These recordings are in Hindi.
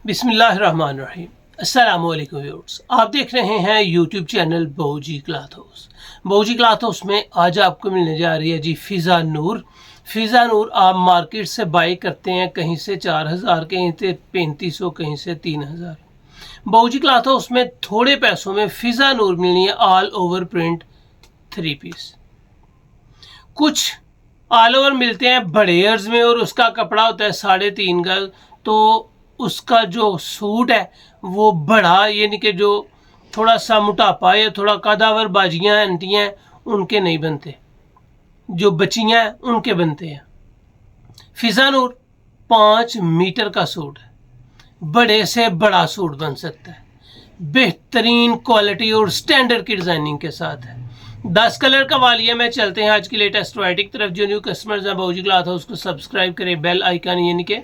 बिस्मिल्लाहिर्रहमानिर्रहीम। अस्सलामुअलैकुम व्यूअर्स, आप देख रहे हैं YouTube channel Bahuji cloth house. Bahuji cloth house में आज आपको मिलने जा रही है जी फ़िज़ा नूर। फ़िज़ा नूर आप मार्केट से बाई करते हैं, कहीं से 4000, कहीं से 3500, कहीं से 3000। बहूजी क्लॉथ हाउस में थोड़े पैसों में फ़िज़ा नूर मिलनी है ऑल ओवर प्रिंट 3 पीस। कुछ ऑल ओवर मिलते हैं बड़े अर्ज में और उसका कपड़ा होता है 3.5 गज, तो उसका जो सूट है वो बड़ा, यानी कि जो थोड़ा सा मोटापा या थोड़ा कदावर बाजियाँ आंटियाँ हैं उनके नहीं बनते, जो बच्चियाँ हैं उनके बनते हैं। फ़िज़ा नूर 5 मीटर का सूट है, बड़े से बड़ा सूट बन सकता है, बेहतरीन क्वालिटी और स्टैंडर्ड की डिज़ाइनिंग के साथ है। 10 कलर का वालिया में चलते हैं आज की लेटेस्ट वैरायटी की तरफ। जो न्यू कस्टमर्स हैं बहूजी क्लॉथ हाउस को सब्सक्राइब करें बेल आइकन यानी कि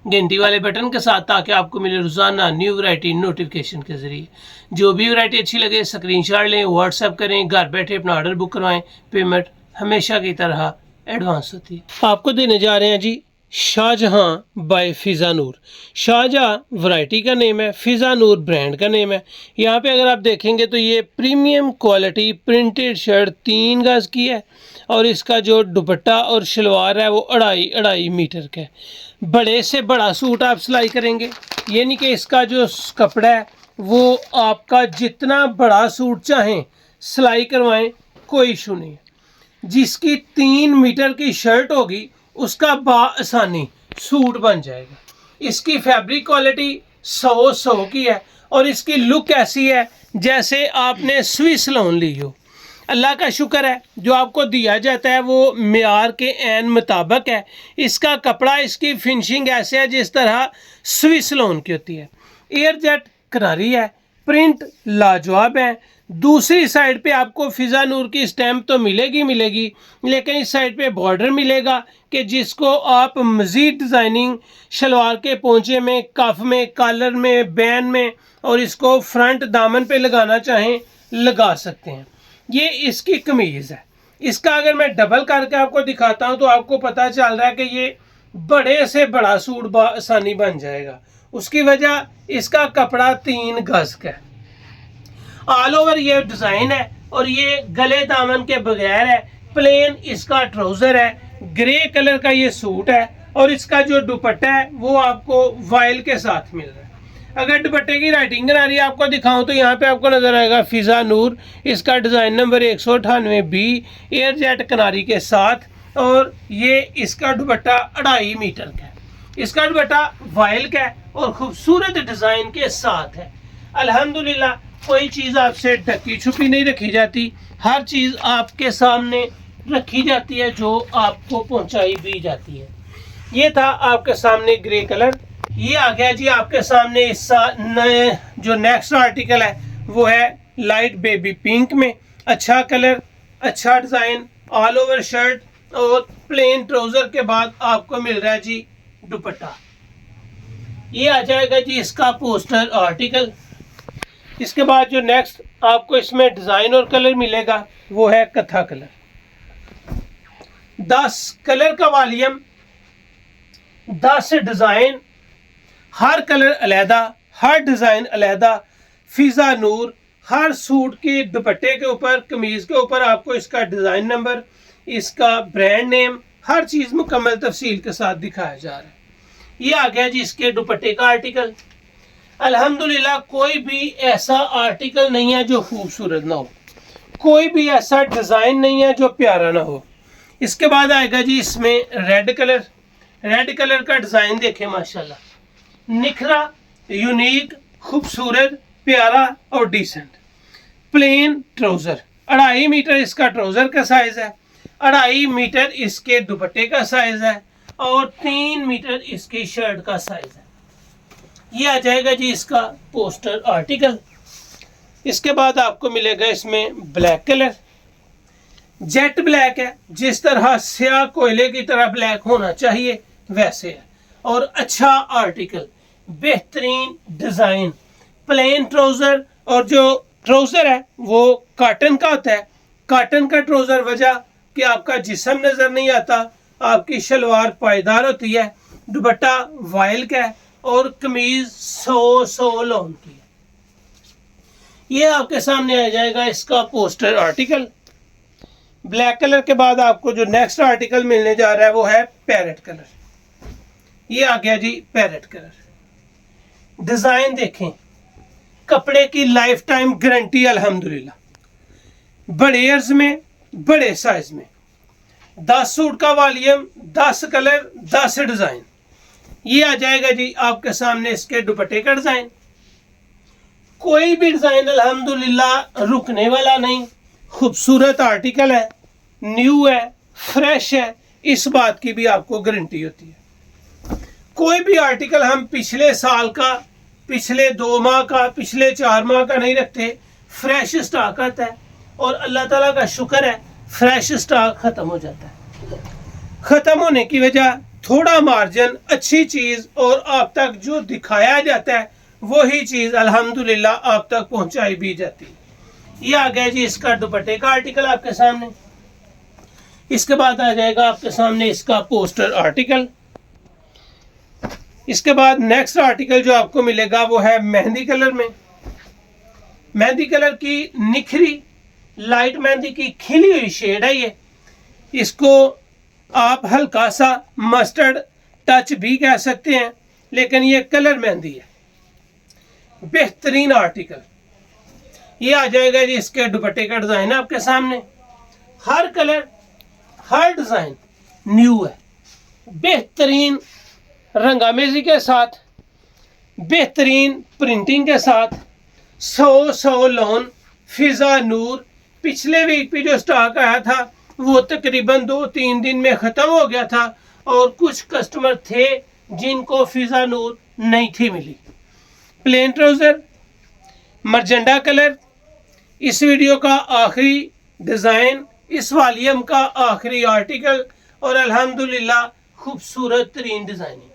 घंटी वाले बटन के साथ, ताकि आपको मिले रोज़ाना न्यू वैरायटी नोटिफिकेशन के ज़रिए। जो भी वैरायटी अच्छी लगे स्क्रीनशॉट लें, व्हाट्सएप करें, घर बैठे अपना ऑर्डर बुक करवाएं। पेमेंट हमेशा की तरह एडवांस होती है। आपको देने जा रहे हैं जी शाहजहां बाय फ़िज़ा नूर। शाहजहां वैरायटी का नेम है, फ़िज़ा नूर ब्रांड का नेम है। यहाँ पे अगर आप देखेंगे तो ये प्रीमियम क्वालिटी प्रिंटेड शर्ट 3 गज की है और इसका जो दुपट्टा और शलवार है वो 2.5 मीटर का है। बड़े से बड़ा सूट आप सिलाई करेंगे, यानी कि इसका जो कपड़ा है वो आपका जितना बड़ा सूट चाहें सिलाई करवाएं, कोई इशू नहीं है। जिसकी 3 मीटर की शर्ट होगी उसका बाआसानी सूट बन जाएगा। इसकी फैब्रिक क्वालिटी 100 की है और इसकी लुक ऐसी है जैसे आपने स्विस लोन ली हो। अल्लाह का शुक्र है जो आपको दिया जाता है वो मेयार के ऐन मुताबिक है। इसका कपड़ा, इसकी फिनिशिंग ऐसे है जिस तरह स्विस लोन की होती है। एयर जेट किनारी है, प्रिंट लाजवाब है। दूसरी साइड पे आपको फ़िज़ा नूर की स्टैम्प तो मिलेगी, लेकिन इस साइड पे बॉर्डर मिलेगा कि जिसको आप मज़ीद डिज़ाइनिंग शलवार के पोंचे में, कफ में, कॉलर में, बैन में और इसको फ्रंट दामन पे लगाना चाहें लगा सकते हैं। ये इसकी कमीज़ है। इसका अगर मैं डबल करके आपको दिखाता हूँ तो आपको पता चल रहा है कि ये बड़े से बड़ा सूट आसानी बन जाएगा। उसकी वजह इसका कपड़ा 3 गज का है। ऑल ओवर ये डिज़ाइन है और ये गले दामन के बगैर है। प्लेन इसका ट्राउज़र है, ग्रे कलर का ये सूट है और इसका जो दुपट्टा है वो आपको वाइल के साथ मिल रहा है। अगर दुपट्टे की राइटिंग किनारी आपको दिखाऊं तो यहाँ पे आपको नजर आएगा फ़िज़ा नूर। इसका design number 198B air jet किनारी के साथ और ये इसका दुपट्टा 2.5 मीटर का है। इसका दुपट्टा वाइल का है और खूबसूरत डिज़ाइन के साथ है। अल्हम्दुलिल्लाह कोई चीज़ आपसे ढकी छुपी नहीं रखी जाती, हर चीज़ आपके सामने रखी जाती है जो आपको पहुंचाई भी जाती है। ये था आपके सामने ग्रे कलर। ये आ गया जी आपके सामने इस नए जो नेक्स्ट आर्टिकल है वो है लाइट बेबी पिंक में। अच्छा कलर, अच्छा डिज़ाइन, ऑल ओवर शर्ट और प्लेन ट्राउज़र के बाद आपको मिल रहा है जी दुपट्टा। ये आ जाएगा जी इसका पोस्टर आर्टिकल। इसके बाद जो नेक्स्ट आपको इसमें डिज़ाइन और कलर मिलेगा वो है कथा कलर। 10 कलर का वॉल्यूम, 10 डिज़ाइन, हर कलर अलहदा, हर डिज़ाइन अलहदा। फ़िज़ा नूर हर सूट के दुपट्टे के ऊपर, कमीज़ के ऊपर आपको इसका डिज़ाइन नंबर, इसका ब्रांड नेम, हर चीज़ मुकम्मल तफसील के साथ दिखाया जा रहा है। ये आ गया जी इसके दुपट्टे का आर्टिकल। अल्हम्दुलिल्लाह कोई भी ऐसा आर्टिकल नहीं है जो खूबसूरत ना हो, कोई भी ऐसा डिज़ाइन नहीं है जो प्यारा ना हो। इसके बाद आएगा जी इसमें रेड कलर। रेड कलर का डिज़ाइन देखें, माशाल्लाह निखरा, यूनिक, खूबसूरत, प्यारा और डिसेंट। प्लेन ट्राउज़र, 2.5 मीटर इसका ट्राउज़र का साइज़ है, 2.5 मीटर इसके दुपट्टे का साइज़ है और 3 मीटर इसकी शर्ट का साइज़ है। ये आ जाएगा जी इसका पोस्टर आर्टिकल। इसके बाद आपको मिलेगा इसमें ब्लैक कलर। जेट ब्लैक है, जिस तरह स्याह कोयले की तरह ब्लैक होना चाहिए वैसे है और अच्छा आर्टिकल, बेहतरीन डिज़ाइन, प्लेन ट्राउज़र और जो ट्राउज़र है वो कॉटन का होता है। कॉटन का ट्राउज़र वजह कि आपका जिस्म नज़र नहीं आता, आपकी शलवार पायदार होती है। दुपट्टा वाइल का है और कमीज 100 लॉन की है। ये आपके सामने आ जाएगा इसका पोस्टर आर्टिकल। ब्लैक कलर के बाद आपको जो नेक्स्ट आर्टिकल मिलने जा रहा है वो है पैरेट कलर। ये आ गया जी पैरेट कलर। डिजाइन देखें, कपड़े की लाइफ टाइम गारंटी अल्हम्दुलिल्लाह। बड़े अर्ज में, बड़े साइज में, 10 सूट का वॉल्यूम, 10 कलर, 10 डिजाइन। ये आ जाएगा जी आपके सामने इसके दुपट्टे का डिजाइन। कोई भी डिजाइन अल्हम्दुलिल्लाह रुकने वाला नहीं, खूबसूरत आर्टिकल है, न्यू है, फ्रेश है, इस बात की भी आपको गारंटी होती है। कोई भी आर्टिकल हम पिछले साल का, पिछले 2 माह का, पिछले 4 माह का नहीं रखते। फ्रेश स्टॉक आता है और अल्लाह ताला का शुक्र है फ्रेश स्टॉक खत्म हो जाता है। खत्म होने की वजह थोड़ा मार्जिन, अच्छी चीज और आप तक जो दिखाया जाता है वही चीज अल्हम्दुलिल्लाह आप तक पहुंचाई भी जाती है। ये आ गया जी इसका दुपट्टे का आर्टिकल आपके सामने। इसके बाद आ जाएगा आपके सामने इसका पोस्टर आर्टिकल। इसके बाद नेक्स्ट आर्टिकल जो आपको मिलेगा वो है मेहंदी कलर में। मेहंदी कलर की निखरी लाइट मेहंदी की खिली हुई शेड है ये। इसको आप हल्का सा मस्टर्ड टच भी कह सकते हैं, लेकिन ये कलर मेहंदी है। बेहतरीन आर्टिकल। ये आ जाएगा जी इसके दुपट्टे का डिजाइन है आपके सामने। हर कलर, हर डिजाइन न्यू है। बेहतरीन रंगामेजी के साथ, बेहतरीन प्रिंटिंग के साथ, 100 लॉन फिजा नूर। पिछले वीक पे जो स्टॉक आया था वो तकरीबन 2-3 दिन में ख़त्म हो गया था और कुछ कस्टमर थे जिनको फिजा नूर नहीं थी मिली। प्लेन ट्राउज़र, मर्जेंडा कलर, इस वीडियो का आखिरी डिज़ाइन, इस वॉल्यूम का आखिरी आर्टिकल और अल्हम्दुलिल्लाह खूबसूरत तरीन डिज़ाइनिंग।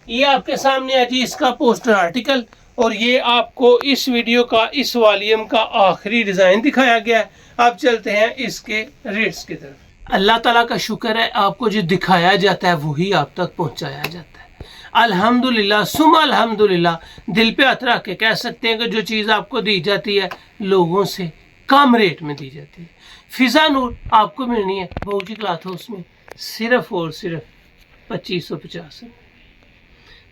ये आपके सामने है जी इसका पोस्टर आर्टिकल और ये आपको इस वीडियो का, इस वॉल्यूम का आखिरी डिज़ाइन दिखाया गया है। अब चलते हैं इसके रेट्स की तरफ। अल्लाह ताला का शुक्र है, आपको जो दिखाया जाता है वही आप तक पहुंचाया जाता है। अल्हम्दुलिल्लाह सुम्मा अल्हम्दुलिल्लाह, दिल पे हाथ रख के कह सकते हैं कि जो चीज़ आपको दी जाती है लोगों से कम रेट में दी जाती है। फिजा नूर आपको मिलनी है बहूजी क्लॉथ हाउस में सिर्फ और सिर्फ 2550।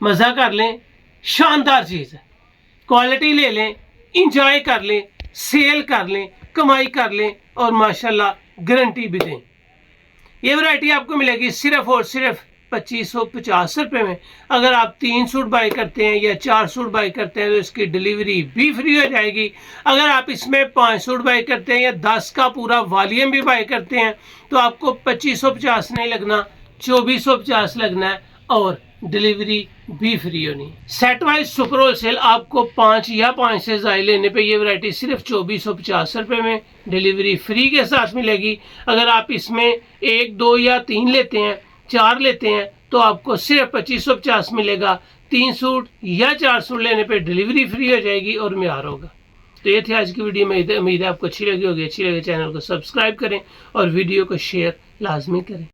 मज़ा कर लें, शानदार चीज़ है। क्वालिटी ले लें, इंजॉय कर लें, सेल कर लें, कमाई कर लें और माशाल्लाह गारंटी भी दें। ये वैरायटी आपको मिलेगी सिर्फ और सिर्फ 2550 रुपये में। अगर आप 3 सूट बाई करते हैं या 4 सूट बाई करते हैं तो इसकी डिलीवरी भी फ्री हो जाएगी। अगर आप इसमें 5 सूट बाई करते हैं या 10 का पूरा वॉल्यूम भी बाई करते हैं तो आपको 2550 नहीं लगना, 2450 लगना है और डिलीवरी भी फ्री होनी है। सेट वाइज सुपर होलसेल आपको 5 या 5 से ज़्यादा लेने पे ये वैरायटी सिर्फ 2450 रुपये में डिलीवरी फ्री के साथ मिलेगी। अगर आप इसमें 1, 2 या 3 लेते हैं, 4 लेते हैं तो आपको सिर्फ 2550 मिलेगा। 3 सूट या 4 सूट लेने पे डिलीवरी फ्री हो जाएगी और म्यार होगा। तो ये थी आज की वीडियो में। उम्मीद है आपको अच्छी लगी होगी। अच्छी लगे चैनल को सब्सक्राइब करें और वीडियो को शेयर लाजमी करें।